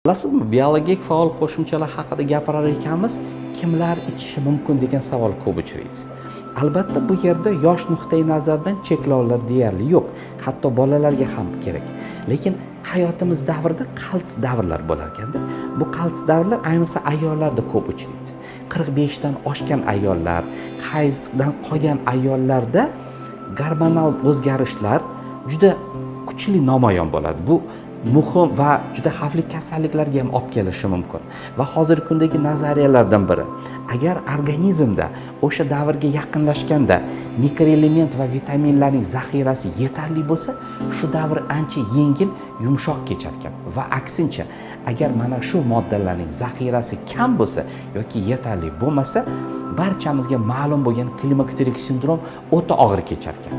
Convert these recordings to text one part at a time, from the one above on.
Bilasizmi, biologik faol qo'shimchalar haqida gapirar ekanmiz, kimlar ichishi mumkin degan savol ko'p uchraydi. Albatta bu yerda yosh nuqtai nazardan cheklovlar deyarli yo'q, hatto bolalarga ham kerak. Lekin hayotimiz davrida qaltis davrlar bo'lar ekanda. Bu qaltis davrlar ayniqsa ayollarda ko'p uchraydi. 45 dan oshgan ayollar, hayzdan qolgan ayollarda gormonal o'zgarishlar juda kuchli namoyon bo'ladi. Bu muhim va juda xavfli kasalliklarga ham olib kelishi mumkin. Va hozirgi kundagi nazariyalardan biri, agar organizmda o'sha davrga yaqinlashganda mikroelement va vitaminlarning zaxirasi yetarli bo'lsa, shu davr ancha yengil, yumshoq kechar ekan. Va aksincha, agar mana shu moddalarning zaxirasi kam bo'lsa yoki yetarli bo'lmasa, barchamizga ma'lum bo'lgan klimakterik sindrom o'ta og'ir kechar ekan.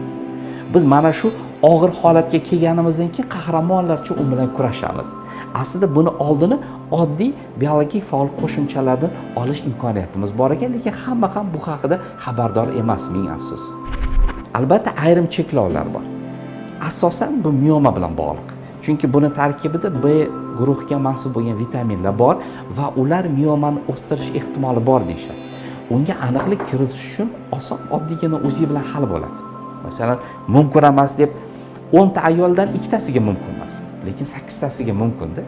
Biz mana shu og'ir holatga kelganimizdan keyin qahramonlarcha u bilan kurashamiz. Aslida buni oldini oddiy biologik faol qo'shimchalardan olish imkoniyatimiz bor ekan, lekin hamma ham bu haqida xabardor emas, ming afsus. Albatta ayrim cheklovlar bor. Asosan bu mioma bilan bog'liq. Chunki buni tarkibida B guruhiga mansub bo'lgan vitaminlar bor va ular miomani o'stirish ehtimoli bor deyishadi. Unga aniqlik kiritish uchun oson, oddiygina o'zi bilan hal bo'ladi. Masalan, mumkin emas deb 10 ta ayoldan ikkitasiga mumkin emas, lekin 8 tasiga mumkin-da.